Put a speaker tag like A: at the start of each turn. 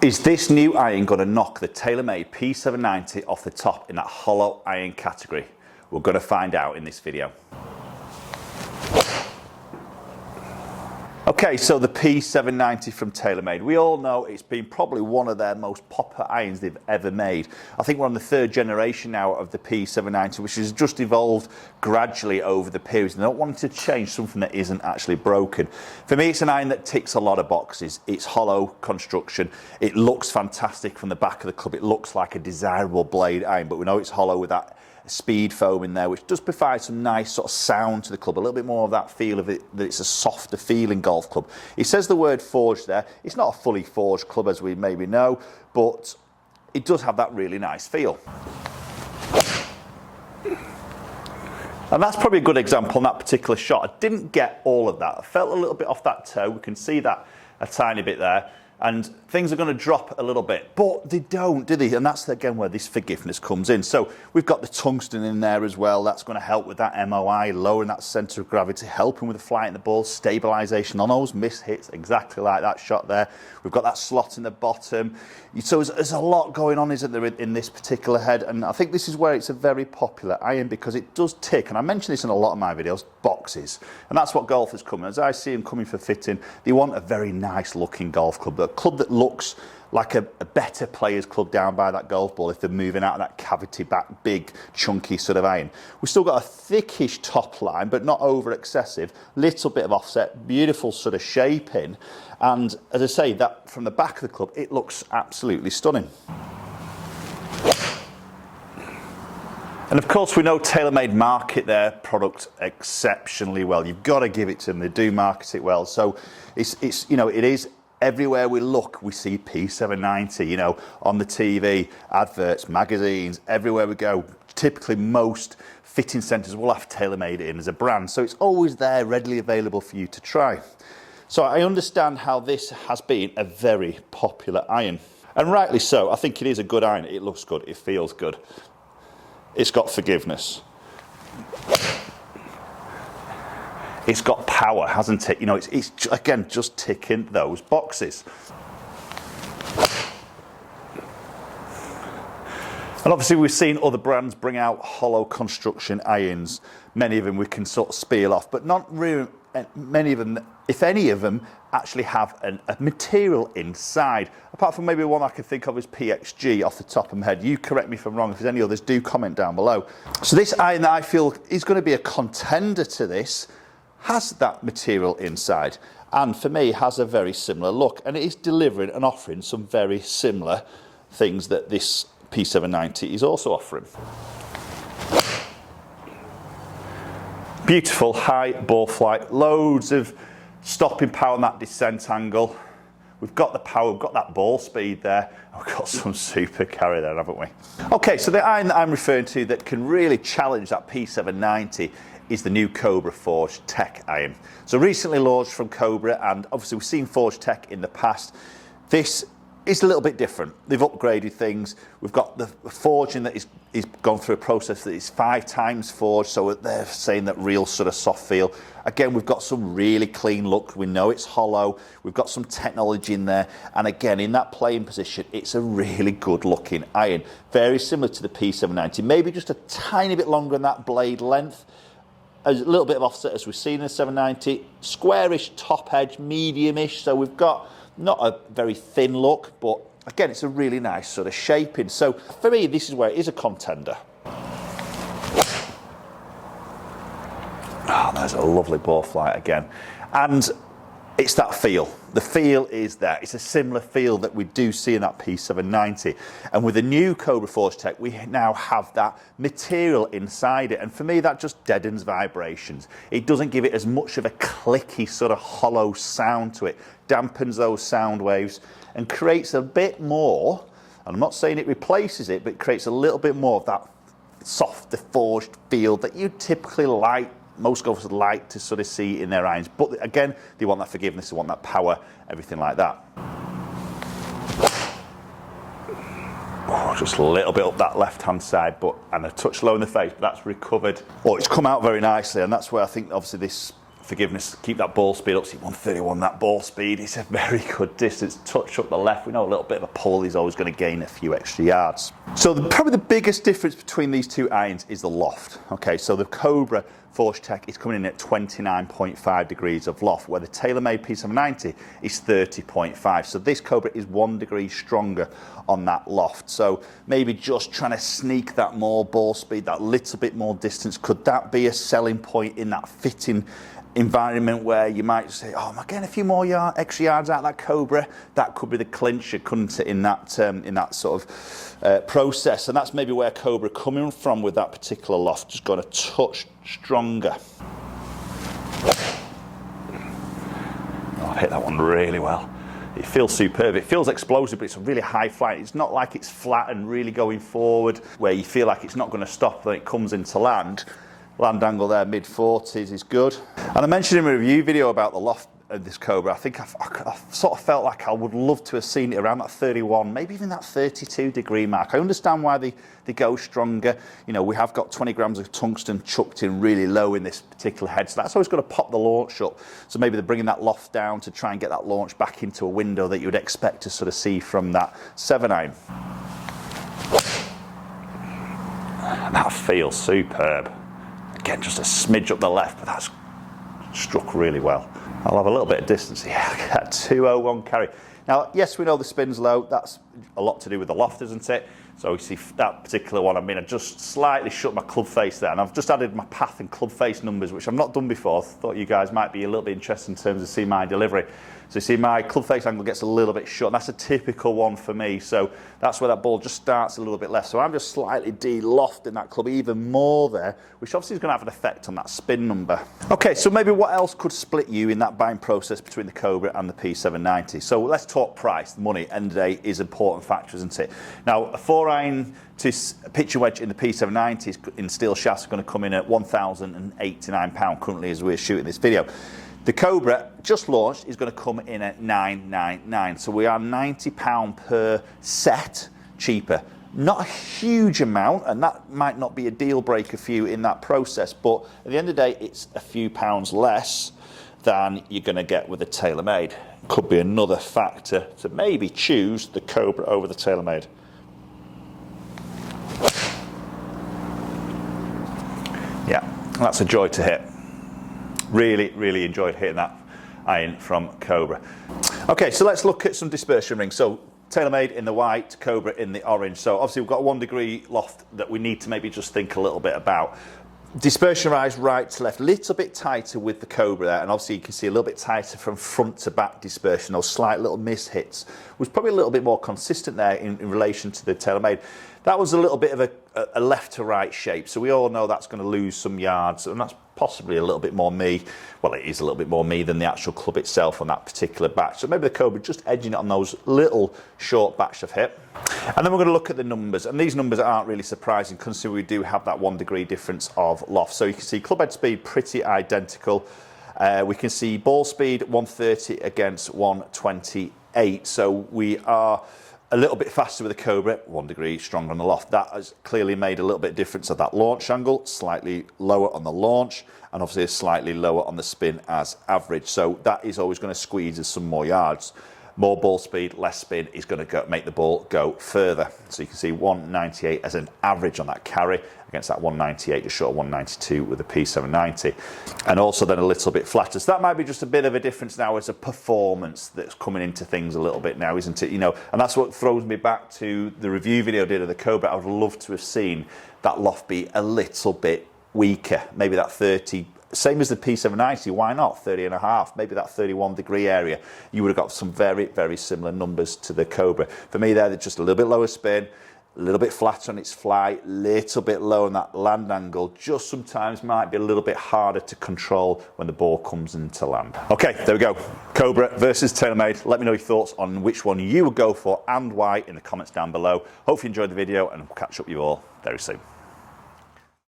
A: Is this new iron going to knock the TaylorMade P790 off the top in that hollow iron category? We're going to find out in this video. Okay, so the P790 from TaylorMade. We all know it's been probably one of their most popular irons they've ever made. I think we're on the third generation now of the P790, which has just evolved gradually over the periods. They don't want to change something that isn't actually broken. For me, it's an iron that ticks a lot of boxes. It's hollow construction. It looks fantastic from the back of the club. It looks like a desirable blade iron, but we know it's hollow with that speed foam in there, which does provide some nice sort of sound to the club, a little bit more of that feel of it, that it's a softer feeling golf club. It says the word forged there. It's not a fully forged club, as we maybe know, but it does have that really nice feel. And that's probably a good example on that particular shot. I didn't get all of that. I felt a little bit off that toe. We can see that a tiny bit there. And things are going to drop a little bit, but they don't, do they? And that's again where this forgiveness comes in. So we've got the tungsten in there as well. That's going to help with that MOI, lowering that centre of gravity, helping with the flight in the ball, stabilisation on those missed hits, exactly like that shot there. We've got that slot in the bottom. So there's a lot going on, isn't there, in this particular head? And I think this is where it's a very popular iron, because it does tick, and I mention this in a lot of my videos, boxes. And that's what golfers come. As I see them coming for fitting, they want a very nice looking golf club, a club that looks like a better player's club down by that golf ball if they're moving out of that cavity back, big, chunky sort of iron. We've still got a thickish top line, but not over excessive, little bit of offset, beautiful sort of shaping. And as I say, that from the back of the club, it looks absolutely stunning. And of course, we know TaylorMade market their product exceptionally well. You've got to give it to them. They do market it well. So it's you know, it is everywhere we look, we see P790, you know, on the TV, adverts, magazines, everywhere we go. Typically, most fitting centres will have TaylorMade in as a brand. So it's always there, readily available for you to try. So I understand how this has been a very popular iron. And rightly so. I think it is a good iron. It looks good. It feels good. It's got forgiveness. It's got power, hasn't it? You know, it's again, just ticking those boxes. And obviously we've seen other brands bring out hollow construction irons. Many of them we can sort of spiel off, but not really many of them, if any of them, actually have a material inside. Apart from maybe one I can think of as PXG off the top of my head. You correct me if I'm wrong. If there's any others, do comment down below. So this iron that I feel is going to be a contender to this has that material inside, and for me has a very similar look, and it is delivering and offering some very similar things that this P790 is also offering. Beautiful high ball flight, loads of stopping power on that descent angle. We've got the power, we've got that ball speed there, we've got some super carry there, haven't we? Okay, so the iron that I'm referring to that can really challenge that P790 is the new Cobra Forged Tech Iron. So recently launched from Cobra, and obviously we've seen Forged Tech in the past. This is a little bit different. They've upgraded things. We've got the forging that is gone through a process that is 5 times forged, so they're saying that real sort of soft feel. Again, we've got some really clean look. We know it's hollow. We've got some technology in there, and again, in that playing position, it's a really good looking iron. Very similar to the P790, maybe just a tiny bit longer in that blade length. A little bit of offset as we've seen in the 790, squarish top edge, medium-ish, so we've got not a very thin look, but again, it's a really nice sort of shaping. So for me, this is where it is a contender. Oh, there's a lovely ball flight again. And it's that feel. The feel is there. It's a similar feel that we do see in that P790. And with the new Cobra Forged Tech, we now have that material inside it. And for me, that just deadens vibrations. It doesn't give it as much of a clicky sort of hollow sound to it. Dampens those sound waves and creates a bit more, and I'm not saying it replaces it, but it creates a little bit more of that softer forged feel that you typically like. Most golfers like to sort of see in their irons, but again, they want that forgiveness, they want that power, everything like that. Oh, just a little bit up that left-hand side, and a touch low in the face, but that's recovered. Oh, it's come out very nicely, and that's where I think obviously this forgiveness, keep that ball speed up. See 131, that ball speed is a very good distance. Touch up the left, we know a little bit of a pull, he's always going to gain a few extra yards. So probably the biggest difference between these two irons is the loft. Okay, so the Cobra Forged Tech is coming in at 29.5 degrees of loft, where the TaylorMade P790 is 30.5. So this Cobra is 1 degree stronger on that loft. So maybe just trying to sneak that more ball speed, that little bit more distance, could that be a selling point in that fitting environment where you might say, oh, am I getting a few more extra yards out of that Cobra? That could be the clincher, couldn't it, in that sort of process. And that's maybe where Cobra coming from with that particular loft, just got a touch stronger. Oh, I hit that one really well. It feels superb. It feels explosive, but it's a really high flight. It's not like it's flat and really going forward where you feel like it's not going to stop when it comes into land. Land angle there, mid-40s is good. And I mentioned in my review video about the loft of this Cobra, I think I sort of felt like I would love to have seen it around that 31, maybe even that 32 degree mark. I understand why they go stronger. You know, we have got 20 grams of tungsten chucked in really low in this particular head, so that's always got to pop the launch up. So maybe they're bringing that loft down to try and get that launch back into a window that you would expect to sort of see from that 7-iron. That feels superb. Again, just a smidge up the left, but that's struck really well. I'll have a little bit of distance here. That 201 carry. Now, yes, we know the spin's low. That's a lot to do with the loft, isn't it? So you see that particular one, I mean, I just slightly shut my club face there, and I've just added my path and club face numbers, which I've not done before. I thought you guys might be a little bit interested in terms of seeing my delivery. So you see my club face angle gets a little bit short, and that's a typical one for me. So that's where that ball just starts a little bit left. So I'm just slightly de-lofting that club even more there, which obviously is going to have an effect on that spin number. Okay, so maybe what else could split you in that buying process between the Cobra and the P790? So let's talk price. Money, end of the day, is an important factor, isn't it? Now, a 4-iron to pitching wedge in the P790 in steel shafts are going to come in at £1,089 currently as we're shooting this video. The Cobra, just launched, is going to come in at £999. So we are £90 per set cheaper. Not a huge amount, and that might not be a deal breaker for you in that process, but at the end of the day, it's a few pounds less than you're going to get with a TaylorMade. Could be another factor to maybe choose the Cobra over the TaylorMade. Yeah, that's a joy to hit. Really, really enjoyed hitting that iron from Cobra. Okay, so let's look at some dispersion rings. So TaylorMade in the white, Cobra in the orange. So obviously we've got a 1 degree loft that we need to maybe just think a little bit about. Dispersion rise right to left, little bit tighter with the Cobra there, and obviously you can see a little bit tighter from front to back dispersion. Those slight little miss hits was probably a little bit more consistent there in relation to the TaylorMade. That was a little bit of a left to right shape, so we all know that's going to lose some yards, and that's possibly a little bit more me. Well, it is a little bit more me than the actual club itself on that particular batch. So maybe the Cobra just edging it on those little short batch of hit. And then we're going to look at the numbers, and these numbers aren't really surprising considering we do have that 1 degree difference of loft. So you can see club head speed pretty identical. We can see ball speed 130 against 128. So we are a little bit faster with the Cobra, 1 degree stronger on the loft. That has clearly made a little bit of difference at that launch angle, slightly lower on the launch, and obviously slightly lower on the spin as average. So that is always going to squeeze us some more yards. More ball speed, less spin is going to make the ball go further. So you can see 198 as an average on that carry against that 198, just short of 192 with the P790. And also then a little bit flatter. So that might be just a bit of a difference now as a performance that's coming into things a little bit now, isn't it? You know, and that's what throws me back to the review video I did of the Cobra. I would love to have seen that loft be a little bit weaker. Maybe that 30, same as the P790, why not 30 and a half, maybe that 31 degree area. You would have got some very, very similar numbers to the Cobra. For me they're just a little bit lower spin, a little bit flatter on its fly, little bit low on that land angle, just sometimes might be a little bit harder to control when the ball comes into land. Okay, there we go. Cobra versus TaylorMade. Let me know your thoughts on which one you would go for and why in the comments down below. Hope you enjoyed the video, and I'll catch up with you all very soon.